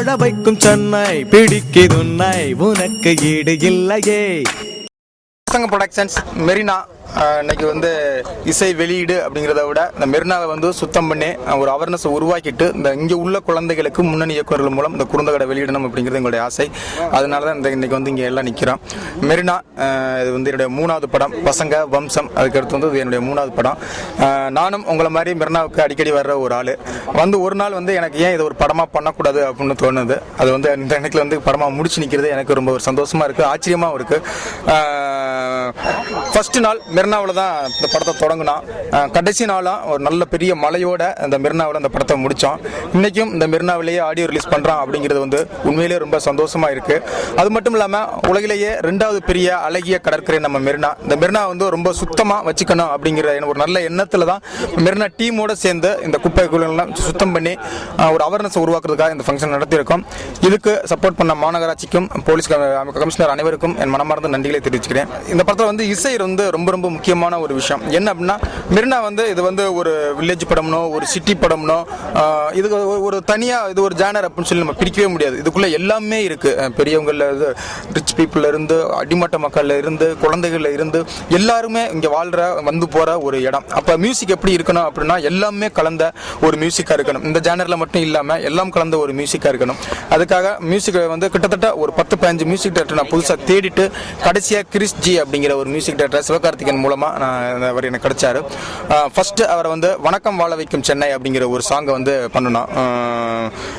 வாழ வைக்கும் சென்னை பிடிக்குதுன்னை உனக்கு ஈடு இல்லையே. பசங்க ப்ரொடக்ஷன்ஸ் மெரினா இன்னைக்கு வந்து இசை வெளியீடு அப்படிங்கிறத விட இந்த மெரினாவை வந்து சுத்தம் பண்ணி ஒரு அவேர்னஸை உருவாக்கிட்டு இந்த இங்கே உள்ள குழந்தைகளுக்கு முன்னணி இயக்குநர்கள் மூலம் இந்த குறுந்தகடை வெளியிடணும் அப்படிங்கிறது எங்களுடைய ஆசை. அதனால தான் இன்னைக்கு வந்து இங்கே எல்லாம் நிற்கிறோம். மெரினா இது வந்து என்னுடைய 3வது படம். பசங்க வம்சம் அதுக்கடுத்து வந்து இது என்னுடைய 3வது படம். நானும் உங்களை மாதிரி மெரினாவுக்கு அடிக்கடி வர்ற ஒரு ஆள். வந்து ஒரு நாள் வந்து எனக்கு ஏன் இது ஒரு படமாக பண்ணக்கூடாது அப்படின்னு தோணுது. அது வந்து இந்த இடத்துல வந்து படமாக முடிச்சு நிற்கிறது எனக்கு ரொம்ப ஒரு சந்தோஷமாக இருக்குது, ஆச்சரியமாகவும் இருக்குது. ஃபர்ஸ்ட் நாள் மெரினாவில் தான் இந்த படத்தை தொடங்கினா, கடைசி நாளாக ஒரு நல்ல பெரிய மலையோட இந்த மெரினாவில் அந்த படத்தை முடித்தோம். இன்றைக்கும் இந்த மெரினாவிலேயே ஆடியோ ரிலீஸ் பண்ணுறோம் அப்படிங்கிறது வந்து உண்மையிலேயே ரொம்ப சந்தோஷமாக இருக்குது. அது மட்டும் இல்லாமல் உலகிலேயே 2வது பெரிய அழகிய கடற்கரை நம்ம மெரினா. இந்த மெரினா வந்து ரொம்ப சுத்தமாக வச்சுக்கணும் அப்படிங்கிற ஒரு நல்ல எண்ணத்தில் தான் மெரினா டீமோடு சேர்ந்து இந்த குப்பைக்குள்ளெல்லாம் சுத்தம் பண்ணி ஒரு அவேர்னஸ் உருவாக்குறதுக்காக இந்த ஃபங்க்ஷன் நடத்தியிருக்கோம். இதுக்கு சப்போர்ட் பண்ண மாநகராட்சிக்கும் போலீஸ் கமிஷனர் அனைவருக்கும் என் மனமார்ந்த நன்றிகளை தெரிவிச்சுக்கிறேன். இந்த படத்தில் வந்து இசை வந்து ரொம்ப ரொம்ப முக்கியமான ஒரு விஷயம். என்ன அப்படின்னா மெரினா வந்து இது வந்து ஒரு வில்லேஜ் படம்னோ ஒரு சிட்டி படம்னோ இது ஒரு தனியாக இது ஒரு ஜானர் அப்படின்னு சொல்லி நம்ம பிரிக்கவே முடியாது. இதுக்குள்ளே எல்லாமே இருக்குது. பெரியவங்கள இருந்து ரிச் பீப்புளில் இருந்து அடிமட்ட மக்களில் இருந்து குழந்தைகளில் இருந்து எல்லாருமே இங்கே வாழ்கிற வந்து போகிற ஒரு இடம். அப்போ மியூசிக் எப்படி இருக்கணும் அப்படின்னா எல்லாமே கலந்த ஒரு மியூசிக்காக இருக்கணும். இந்த ஜானரில் மட்டும் இல்லாமல் எல்லாம் கலந்த ஒரு மியூசிக்காக இருக்கணும். அதுக்காக மியூசிக் வந்து கிட்டத்தட்ட ஒரு 10-15 மியூசிக் டேரக்டர் நான் புதுசாக தேடிட்டு கடைசியாக கிறிஸ் ஜி அப்படிங்கிற ஒரு மியூசிக் டேரக்டர் சிவகார்த்திகேயன் மூலமாக அவர் எனக்கு கிடைச்சாரு. ஃபர்ஸ்ட் அவரை வந்து வணக்கம் வாழ வைக்கும் சென்னை அப்படிங்கிற ஒரு சாங்கை வந்து பண்ணணும்.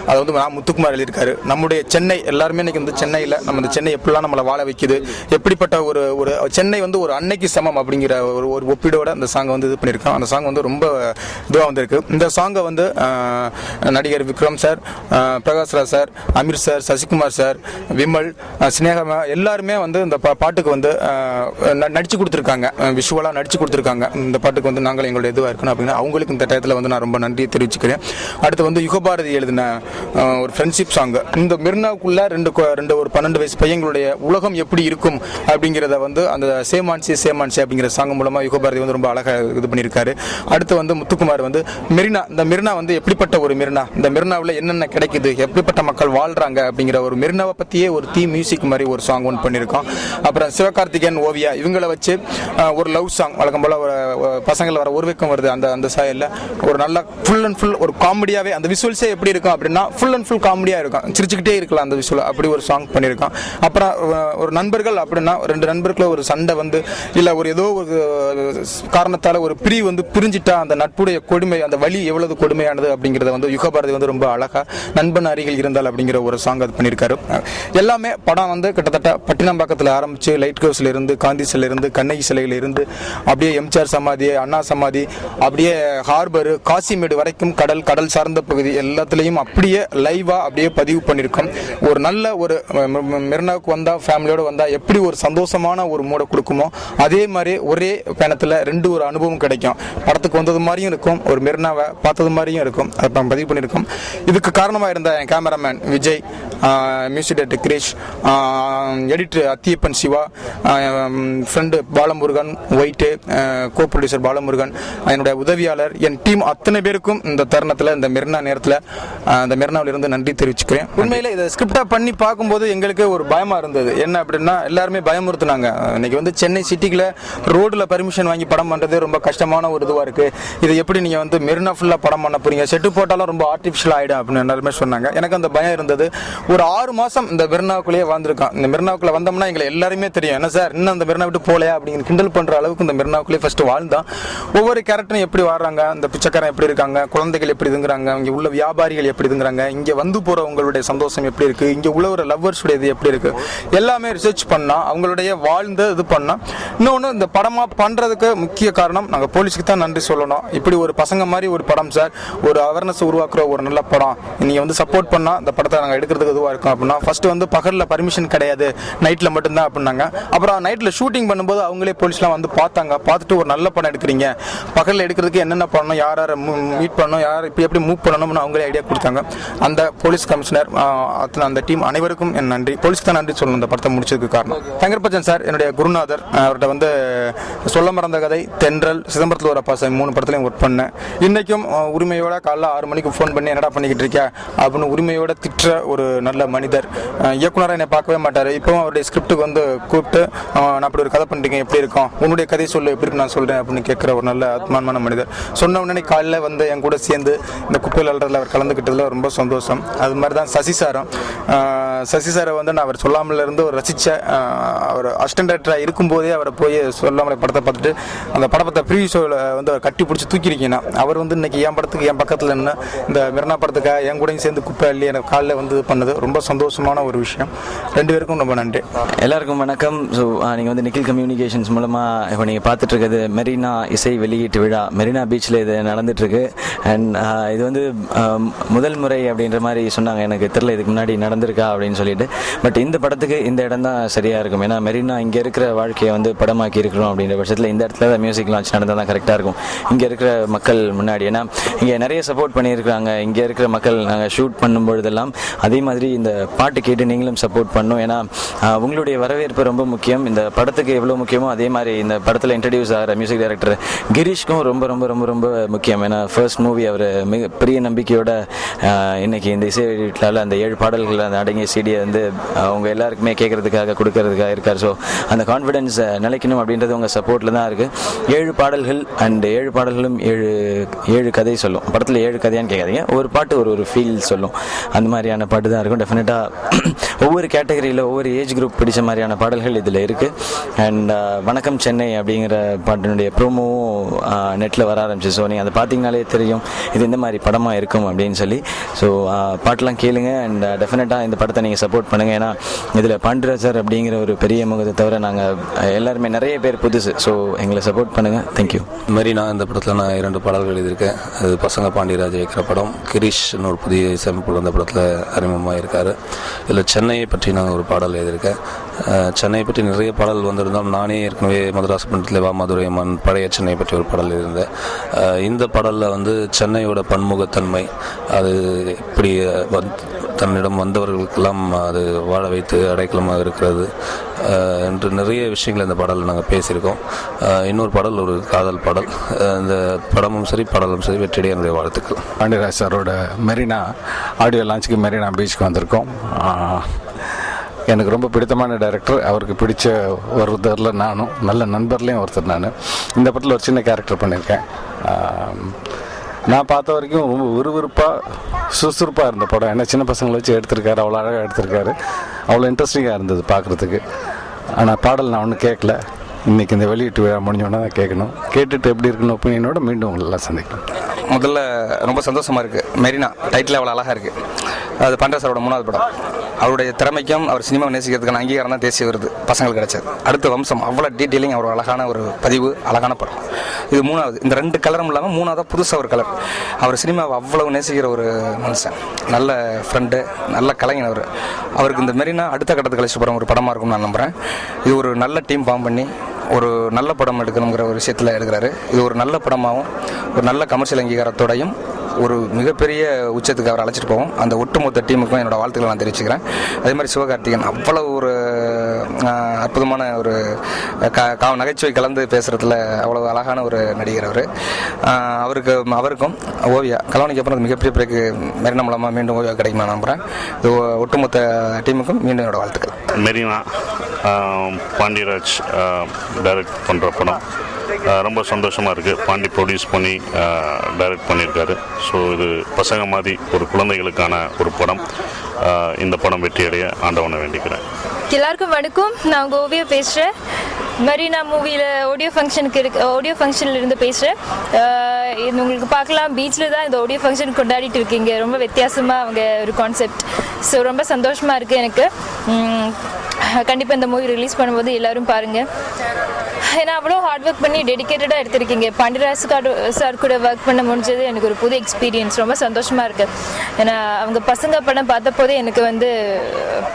அதை வந்து முத்துக்குமார் எழுதியிருக்காரு. நம்முடைய சென்னை எல்லாருமே இன்னைக்கு வந்து சென்னையில் நம்ம இந்த சென்னை எப்படிலாம் நம்மளை வாழ வைக்குது, எப்படிப்பட்ட ஒரு ஒரு சென்னை வந்து ஒரு அன்னைக்கு சமம் அப்படிங்கிற ஒரு ஒப்பீடோட அந்த சாங்கை வந்து இது பண்ணியிருக்கோம். அந்த சாங் வந்து ரொம்ப இதுவாக வந்திருக்கு. இந்த சாங்கை வந்து நடிகர் Vikram sir, Prakashraj sir, Ameer sir, Sasikumar sir, Vimal, Sneha எல்லாருமே வந்து இந்த பாட்டுக்கு வந்து நடிச்சு கொடுத்துருக்காங்க, விஷுவலாக நடிச்சு கொடுத்துருக்காங்க. இந்த பாட்டுக்கு வந்து நாங்கள் எங்களுடைய இதுவாக இருக்கணும் அப்படின்னா அவங்களுக்கு இந்த டயத்தில் வந்து நான் ரொம்ப நன்றியை தெரிவிச்சுக்கிறேன். அடுத்து வந்து யுகபாரதி எழுதின ஒரு ஃப்ரெண்ட்ஷிப் சாங். இந்த மெரினாவுக்குள்ள ரெண்டு ஒரு 12 வயசு பையங்களுடைய உலகம் எப்படி இருக்கும் அப்படிங்கிறத வந்து அந்த சேமான்சி அப்படிங்கிற சாங் மூலமாக யுகபாரதி வந்து ரொம்ப அழகாக இது பண்ணியிருக்காரு. அடுத்து வந்து முத்துக்குமார் வந்து மெரினா, இந்த மெரினா வந்து எப்படிப்பட்ட ஒரு மெரினா, இந்த மெரினாவில் என்னென்ன கிடைக்குது, எப்படிப்பட்ட மக்கள் வாழ்றாங்க அப்படிங்கிற ஒரு மெரினாவை பற்றியே ஒரு தீம் மியூசிக் மாதிரி ஒரு சாங் ஒன்று பண்ணியிருக்கோம். அப்புறம் சிவகார்த்திகேயன், ஓவியா இவங்களை வச்சு ஒரு லவ் சாங் வழக்கம் போல் பசங்களை வர ஒரு வெக்கம் வருது அந்த சாயலில் ஒரு நல்ல ஃபுல் அண்ட் ஃபுல் ஒரு காமெடியாகவே அந்த விஷுவல்ஸே எப்படி இருக்கும் அப்படின்னா ஃபுல் அண்ட் ஃபுல் காமெடியாக இருக்கும், சிரிச்சுக்கிட்டே இருக்கலாம் அந்த விஷுவல். அப்படி ஒரு சாங் பண்ணியிருக்கோம். அப்புறம் ஒரு நண்பர்கள் அப்படின்னா 2 நண்பர்களும் ஒரு சண்டை வந்து இல்லை ஒரு ஏதோ ஒரு காரணத்தால் ஒரு பிரி வந்து பிரிஞ்சிட்டா அந்த நட்புடைய கொடுமை, அந்த வலி எவ்வளவு கொடுமையானது அப்படிங்கிறத வந்து யுகபாரதி வந்து ரொம்ப அழகாக நண்பன் அருகில் இருந்தால் அப்படிங்கிற ஒரு சாங் அது பண்ணியிருக்காரு. எல்லாமே படம் வந்து கிட்டத்தட்ட பட்டினம்பாக்கத்தில் ஆரம்பித்து லைட் ஹவுஸ்ல இருந்து, காந்தி சிலையில இருந்து, கண்ணகி சிலையில இருந்து அப்படியே எம்ஜிஆர் சமாதி, அண்ணா சமாதி, அப்படியே ஹார்பர், காசிமேடு வரைக்கும் கடல் சார்ந்த பகுதி எல்லாத்துலேயும் அப்படியே லைவாக அப்படியே பதிவு பண்ணியிருக்கோம். ஒரு நல்ல ஒரு மெரினாவுக்கு வந்தால் ஃபேமிலியோடு வந்தால் எப்படி ஒரு சந்தோஷமான ஒரு மூடை கொடுக்குமோ அதே மாதிரி ஒரே பயணத்தில் 2 ஒரு அனுபவம் கிடைக்கும். படத்துக்கு வந்தது மாதிரியும் இருக்கும், ஒரு மெரினாவை பார்த்தது மாதிரியும் இருக்கும். அதை நம்ம பதிவு பண்ணியிருக்கோம். இதுக்கு காரணமாக இருந்த என் cameraman Vijay, music director Girish, editor Athiyappan Siva, friend Balamurugan, White, co producer Balamurugan, என்னுடைய உதவியாளர், என் டீம் அத்தனை பேருக்கும் இந்த தருணத்தில் இந்த மெரினா நேரத்தில் இந்த மெரினாவில் இருந்து நன்றி தெரிவிச்சுக்கிறேன். உண்மையில் இதை ஸ்கிரிப்டாக பண்ணி பார்க்கும்போது எங்களுக்கு ஒரு பயமாக இருந்தது. என்ன அப்படின்னா எல்லாருமே பயமுறுத்துனாங்க. இன்னைக்கு வந்து சென்னை சிட்டிக்குள்ள ரோடில் பர்மிஷன் வாங்கி படம் பண்ணுறது ரொம்ப கஷ்டமான ஒரு இதுவாக இருக்குது. இதை எப்படி நீங்கள் வந்து மெரினா ஃபுல்லாக படம் பண்ண போறீங்க, செட்டு போட்டாலும் ரொம்ப ஆர்டிஃபிஷியல் ஆகிடும் அப்படின்னு எல்லாருமே சொன்னாங்க. எனக்கு அந்த பயம் இருந்தது. ஒரு 6 மாதம் இந்த மெரினாவுக்குள்ளேயே வாழ்ந்துருக்கோம். இந்த மெரினாவுக்குள்ள வந்தோம்னா எங்களை எல்லாருமே தெரியும், என்ன சார் இன்னும் அந்த மெரினா விட்டு போலையா அப்படிங்கிற கிண்டல் பண்ணுற அளவுக்கு இந்த மெரினாவுக்குள்ளே ஃபர்ஸ்ட் வாழ்ந்தான். ஒவ்வொரு கேரக்டரும் எப்படி வாழ்றாங்க, இந்த பிச்சைக்காரன் எப்படி இருக்காங்க, குழந்தைகள் எப்படி இதுங்கிறாங்க, இங்கே உள்ள வியாபாரிகள் எப்படி இதுங்கிறாங்க, இங்கே வந்து போகிறவங்களுடைய சந்தோஷம் எப்படி இருக்குது, இங்கே உள்ள ஒரு லவ்வர்ஸுடைய இது எப்படி இருக்குது, எல்லாமே ரிசர்ச் பண்ணால் அவங்களுடைய வாழ்ந்து இது பண்ணால். இன்னொன்று இந்த படமாக பண்ணுறதுக்கு முக்கிய காரணம் நாங்கள் போலீஸுக்கு தான் நன்றி சொல்லணும். இப்படி ஒரு பசங்க மாதிரி ஒரு படம் சார், ஒரு அவேர்னஸ் உருவாக்குற ஒரு நல்ல படம் நீங்கள் வந்து சப்போர்ட் பண்ணால் இந்த படத்தை நாங்கள் எடுக்கிறதுக்கு இதுவாக இருக்கும் அப்படின்னா ஃபஸ்ட்டு வந்து பகலில் பர்மிஷன் கிடையாது, நைட்டில் மட்டும்தான் அப்படின்னாங்க. அப்புறம் நைட்டில் ஷூட்டிங் பண்ணும்போது அவங்களே போலீஸ்லாம் வந்து பார்த்துட்டு ஒரு நல்ல படம் எடுக்கிறீங்க, பகலில் எடுக்கிறதுக்கு என்னென்ன பண்ணணும், யார் யாரை மீட் பண்ணணும், யார் இப்போ எப்படி மூவ் பண்ணணும்னு அவங்களே ஐடியா கொடுத்தாங்க. அந்த போலீஸ் கமிஷனர் அந்த டீம் அனைவருக்கும் என் நன்றி. போலீஸ்க்கு தான் நன்றி சொல்லணும் இந்த படத்தை முடிச்சதுக்கு காரணம். தங்கர்பச்சன் சார் என்னுடைய குருநாதர். அவர்கிட்ட வந்து சொல்ல மறந்த கதை, தென்றல், சிதம்பரத்தில் ஒரு பாசை 3 படத்துலையும் ஒர்க் பண்ணேன். இன்றைக்கும் உரிமையோட காலைல 6 மணிக்கு ஃபோன் பண்ணி என்னடா பண்ணிக்கிட்டு இருக்க அப்படின்னு உரிமையோட திட்டுற ஒரு நல்ல மனிதர். இயக்குனராக என்னை பார்க்கவே மாட்டார். இப்போவும் அவருடைய ஸ்கிரிப்டுக்கு வந்து கூப்பிட்டு நான் அப்படி ஒரு கதை பண்ணிட்டீங்க, எப்படி இருக்கும், உன்னுடைய கதை சொல்லு, எப்படி இருக்கு நான் சொல்கிறேன் அப்படின்னு கேட்குற ஒரு நல்ல ஆத்மானமான மனிதர். சொன்ன உடனே காலையில் வந்து என் கூட சேர்ந்து இந்த குப்பையில் அல்றதில் அவர் கலந்துக்கிட்டதில் ரொம்ப சந்தோஷம். அது மாதிரி தான் சசி சாரை வந்து நான் அவர் சொல்லாமல் இருந்து ஒரு ரசித்த அவர் அசிஸ்டன்ட் டைரக்டராக இருக்கும்போதே அவரை போய் சொல்லாமலே படத்தை பார்த்துட்டு அந்த படத்தை ப்ரீவியூ ஷோவில் வந்து அவர் கட்டி பிடிச்சி தூக்கிருக்கீங்கன்னா அவர் வந்து இன்னைக்கு என் படத்துக்கு என் பக்கத்தில் என்ன இந்த மெரினா படத்துக்காக என் கூடயும் சேர்ந்து குப்பை அள்ளி எனக்கு காலையில் வந்து பண்ணது ரொம்ப சந்தோஷமான ஒரு விஷயம். 2 பேருக்கும் ரொம்ப நன்றி. எல்லாருக்கும் வணக்கம். ஸோ நீங்கள் வந்து நிக்கில் கம்யூனிகேஷன்ஸ் மூலமாக இப்போ நீங்கள் பார்த்துட்டு இருக்கிறது மெரினா இசை வெளியீட்டு விழா. மெரினா பீச்சில் இது நடந்துட்டுருக்கு. அண்ட் இது வந்து முதல் முறை அப்படின்ற மாதிரி சொன்னாங்க. எனக்கு தெரியல இதுக்கு முன்னாடி நடந்திருக்கா அப்படின்னு சொல்லிட்டு. பட் இந்த படத்துக்கு இந்த இடம் தான் சரியாக இருக்கும். ஏன்னா மெரினா இங்கே இருக்கிற வாழ்க்கையை வந்து படமாக்கி இருக்கிறோம் அப்படின்ற பட்சத்தில் இந்த இடத்துல தான் மியூசிக் லான்ச் நடந்தால் தான் கரெக்டாக இருக்கும் இங்கே இருக்கிற மக்கள் முன்னாடி. ஏன்னா இங்கே நிறைய சப்போர்ட் பண்ணியிருக்கிறாங்க. இங்கே இருக்கிற மக்கள் நாங்கள் ஷூட் பண்ணும்பொழுதெல்லாம் அதே மாதிரி இந்த பாட்டு கேட்டு நீங்களும் சப்போர்ட் பண்ணணும். ஏன்னா உங்களுடைய வரவேற்பு ரொம்ப முக்கியம். இந்த படத்துக்கு எவ்வளோ முக்கியமோ அதே மாதிரி இந்த படத்தில் இன்ட்ரடியூஸ் ஆகிற மியூசிக் டைரக்டர் கிரீஷ்க்கும் ரொம்ப ரொம்ப ரொம்ப ரொம்ப முக்கியம். ஏன்னா ஃபர்ஸ்ட் மூவி அவர் மிக பெரிய நம்பிக்கையோட இன்னைக்கு இந்த இசை வெளியீட்டில் அந்த 7 பாடல்கள் அந்த அடங்கிய சிடியை வந்து அவங்க எல்லாருக்குமே கேட்கறதுக்காக கொடுக்கறதுக்காக இருக்கார். ஸோ அந்த கான்ஃபிடென்ஸ் நிலைக்கணும் அப்படின்றது உங்கள் சப்போர்ட்டில் தான் இருக்குது. 7 பாடல்கள் அண்ட் 7 பாடல்களும் 7 கதை சொல்லும். படத்தில் 7 கதையான்னு கேட்காதீங்க, ஒரு பாட்டு ஒரு ஃபீல் சொல்லும். அந்த மாதிரியான பாட்டு தான் இருக்கும். டெஃபினட்டாக ஒவ்வொரு கேட்டகரியில் ஒவ்வொரு ஏஜ் குரூப் பிடிச்ச மாதிரியான பாடல்கள் இதில் இருக்குது. அண்ட் வணக்கம் சென்னை அப்படிங்கிற பாட்டினுடைய ப்ரோமோவும் நெட்டில் வர ஆரம்பிச்சு. ஸோ நீங்கள் அதை பார்த்தீங்கனாலே தெரியும் இது இந்த மாதிரி படமாக இருக்கும் அப்படின்னு சொல்லி. ஸோ பாட்டெலாம் கேளுங்க அண்ட் டெஃபினட்டாக இந்த படத்தை நீங்கள் சப்போர்ட் பண்ணுங்கள். ஏன்னா இதில் பாண்டியராஜர் அப்படிங்கிற ஒரு பெரிய முகத்தை தவிர நாங்கள் எல்லாருமே நிறைய பேர் புதுசு. ஸோ எங்களை சப்போர்ட் பண்ணுங்கள். தேங்க்யூ. மெரினா இந்த படத்தில் நான் 2 பாடல்கள் எழுதியிருக்கேன். அது பசங்க பாண்டியராஜ் இருக்கிற படம். கிரீஷ்னு ஒரு புதிய இசையமைப்பாளர் அந்த படத்தில் அறிமுகமாக இருக்கார். இதில் சென்னையை பற்றி நான் ஒரு பாடல் எழுதியிருக்கேன். சென்னையை பற்றி நிறைய பாடல் வந்திருந்தாலும் நானே ஏற்கனவே மதுராஸ் பண்டத்தில் வா மதுரை அம்மன் பழைய சென்னை பற்றி ஒரு பாடல் எழுதியிருந்தேன். இந்த பாடலில் வந்து சென்னையோட பன்முகத்தன்மை, அது எப்படி தன்னிடம் வந்தவர்களுக்கெல்லாம் அது வாழ வைத்து அடைக்கலமாக இருக்கிறது என்று நிறைய விஷயங்கள் இந்த பாடலில் நாங்கள் பேசியிருக்கோம். இன்னொரு பாடல் ஒரு காதல் பாடல். இந்த படமும் சரி பாடலும் சரி வெற்றிடைய என்னுடைய வாழ்த்துக்கள். பாண்டியராஜ் சாரோட மெரினா ஆடியோ லான்ச்சுக்கு மெரினா பீச்சுக்கு வந்திருக்கோம். எனக்கு ரொம்ப பிடித்தமான டைரக்டர். அவருக்கு பிடிச்ச ஒருத்தரில் நானும் நல்ல நண்பர்லேயும் ஒருத்தர். நான் இந்த படத்தில் ஒரு சின்ன கேரக்டர் பண்ணியிருக்கேன். நான் பார்த்த வரைக்கும் ரொம்ப விறுவிறுப்பாக சுறுசுறுப்பாக இருந்த படம். ஏன்னா சின்ன பசங்களை வச்சு எடுத்திருக்காரு, அவ்வளோ அழகாக எடுத்திருக்காரு, அவ்வளோ இன்ட்ரெஸ்டிங்காக இருந்தது பார்க்குறதுக்கு. ஆனால் பாடல் நான் ஒன்றும் கேட்கல. இன்றைக்கி இந்த வெளியீட்டு விழா முடிஞ்சோன்னா தான் கேட்கணும். கேட்டுட்டு எப்படி இருக்குன்னு ஒப்பீனியனோட மீண்டும் உங்களெல்லாம் சந்திக்கணும். முதல்ல ரொம்ப சந்தோஷமாக இருக்குது. மெரினா டைட்டில் அவ்வளோ அழகாக இருக்குது. அது பாண்டியராஜ் சாரோட 3வது படம். அவருடைய திறமைக்கும் அவர் சினிமாவை நேசிக்கிறதுக்கான அங்கீகாரம் தான் தேசிய விருது பசங்களுக்கு கிடைச்சது. அடுத்த வம்சம் அவ்வளோ டீட்டெயிலிங், அவர் அழகான ஒரு பதிவு, அழகான படம். இது 3வது. இந்த 2 கலரும் இல்லாமல் 3வதாக புதுசாக ஒரு கலர். அவர் சினிமாவை அவ்வளவு நேசிக்கிற ஒரு மனுஷன், நல்ல ஃப்ரெண்டு, நல்ல கலைஞர். அவருக்கு இந்த மெரினா அடுத்த கட்டத்துக்கு கழிச்சு போகிற ஒரு படமாக இருக்கும்னு நான் நம்புகிறேன். இது ஒரு நல்ல டீம் ஃபார்ம் பண்ணி ஒரு நல்ல படம் எடுக்கணுங்கிற ஒரு விஷயத்தில் எடுக்கிறாரு. இது ஒரு நல்ல படமாகவும் ஒரு நல்ல கமர்ஷியல் அங்கீகாரத்தோடையும் ஒரு மிகப்பெரிய உச்சத்துக்கு அவர் அழைச்சிட்டு போவோம். அந்த ஒட்டுமொத்த டீமுக்கும் என்னோடய வாழ்த்துக்களை நான் தெரிவிச்சுக்கிறேன். அதே மாதிரி சிவகார்த்திகேயன் அவ்வளவு ஒரு அற்புதமான ஒரு நகைச்சுவை கலந்து பேசுகிறதுல அவ்வளவு அழகான ஒரு நடிகர் அவர். அவருக்கும் ஓவியா கலவணிக்கு அப்புறம் மிகப்பெரிய பிறகு மெரினா மூலமாக மீண்டும் ஓவியா கிடைக்குமா நான் நம்புகிறேன். இது ஒட்டுமொத்த டீமுக்கும் மீண்டும் என்னோடய வாழ்த்துக்கள். மெரினா பாண்டியராஜ் டைரக்ட் பண்ணுற படம் ரொம்ப சந்தோஷமாக இருக்குது. பாண்டி ப்ரொடியூஸ் பண்ணி டைரக்ட் பண்ணியிருக்காரு. ஸோ இது பசங்க மாதிரி ஒரு குழந்தைகளுக்கான ஒரு படம். இந்த படம் வெற்றியடைய ஆண்டவனை வேண்டிக்கிறேன். எல்லாருக்கும் வணக்கம். நான் உங்கள் ஓவியா பேசுகிறேன். மெரினா மூவியில் ஆடியோ ஃபங்க்ஷனில் இருந்து பேசுகிறேன். இது உங்களுக்கு பார்க்கலாம், பீச்சில் தான் இந்த ஆடியோ ஃபங்க்ஷன் கொண்டாடிட்டு இருக்கீங்க. ரொம்ப வித்தியாசமாக அவங்க ஒரு கான்செப்ட். ஸோ ரொம்ப சந்தோஷமாக இருக்குது எனக்கு. கண்டிப்பாக இந்த மூவி ரிலீஸ் பண்ணும்போது எல்லோரும் பாருங்கள். ஏன்னா அவ்வளோ ஹார்ட் ஒர்க் பண்ணி டெடிக்கேட்டடாக எடுத்திருக்கீங்க. பாண்டியராஜ் சார் கூட ஒர்க் பண்ண முடிஞ்சது எனக்கு ஒரு புது எக்ஸ்பீரியன்ஸ், ரொம்ப சந்தோஷமாக இருக்குது. ஏன்னா அவங்க பசங்க படம் பார்த்த போதே எனக்கு வந்து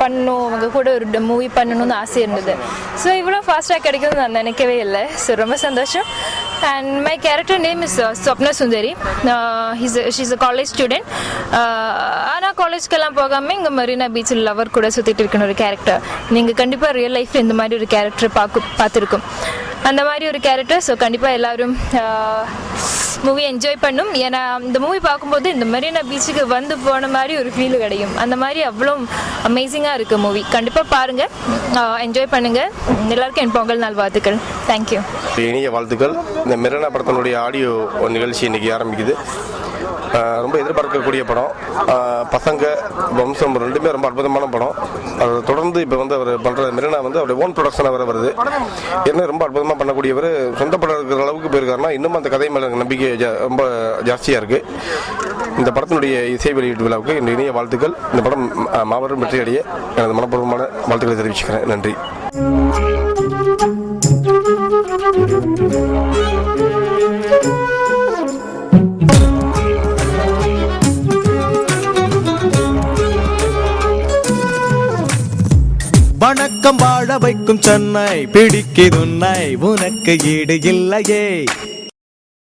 பண்ணணும், அவங்க கூட ஒரு மூவி பண்ணணும்னு ஆசை இருந்தது. ஸோ இவ்வளோ ஃபாஸ்ட்டாக கிடைக்கும்னு நான் நினைக்கவே இல்லை. ஸோ ரொம்ப சந்தோஷம். And my character name is Swapna Sundari. She's a college student. ஆனால் காலேஜ்க்கெல்லாம் போகாமல் இங்கே மெரினா பீச்சில் லவர் கூட சுற்றிட்டு இருக்கிற ஒரு கேரக்டர். நீங்கள் கண்டிப்பாக ரியல் லைஃப்பில் இந்த மாதிரி ஒரு கேரக்டர் பார்த்துருக்கோம், அந்த மாதிரி ஒரு கேரக்டர். ஸோ கண்டிப்பாக எல்லோரும் மூவி என்ஜாய் பண்ணும். ஏன்னா இந்த மூவி பார்க்கும்போது இந்த மெரினா பீச்சுக்கு வந்து போன மாதிரி ஒரு ஃபீல் கிடைக்கும். அந்த மாதிரி அவ்வளோ அமேசிங்காக இருக்குது மூவி. கண்டிப்பாக பாருங்கள், என்ஜாய் பண்ணுங்கள். எல்லாருக்கும் என் பொங்கல் நாள் வாழ்த்துக்கள். தேங்க்யூ. இனிய வாழ்த்துக்கள். இந்த மெரினா படத்தினுடைய ஆடியோ நிகழ்ச்சி இன்றைக்கி ஆரம்பிக்குது. ரொம்ப எதிர்பார்க்கக்கூடிய படம். பசங்க வம்சம் ரெண்டுமே ரொம்ப அற்புதமான படம். அதை தொடர்ந்து இப்போ வந்து அவர் பண்ணுற மெரினா வந்து அவருடைய ஓன் ப்ரொடக்ஷனாக வேறு வருது. என்ன ரொம்ப அற்புதமாக பண்ணக்கூடியவர், சொந்த படம் இருக்கிற அளவுக்கு போயிருக்காருன்னா இன்னும் அந்த கதை மேலே நம்பிக்கை ரொம்ப ஜாஸ்தியாக இருக்குது. இந்த படத்தினுடைய இசை வெளியீட்டு விழாவுக்கு இந்த இனிய வாழ்த்துக்கள். இந்த படம் மாபெரும் வெற்றியடைய எனது மனப்பூர்வமான வாழ்த்துக்களை தெரிவிச்சுக்கிறேன். நன்றி. வணக்கம் வாழ வைக்கும் சென்னை, பிடிக்குதுன்னை உனக்கு ஈடு இல்லையே.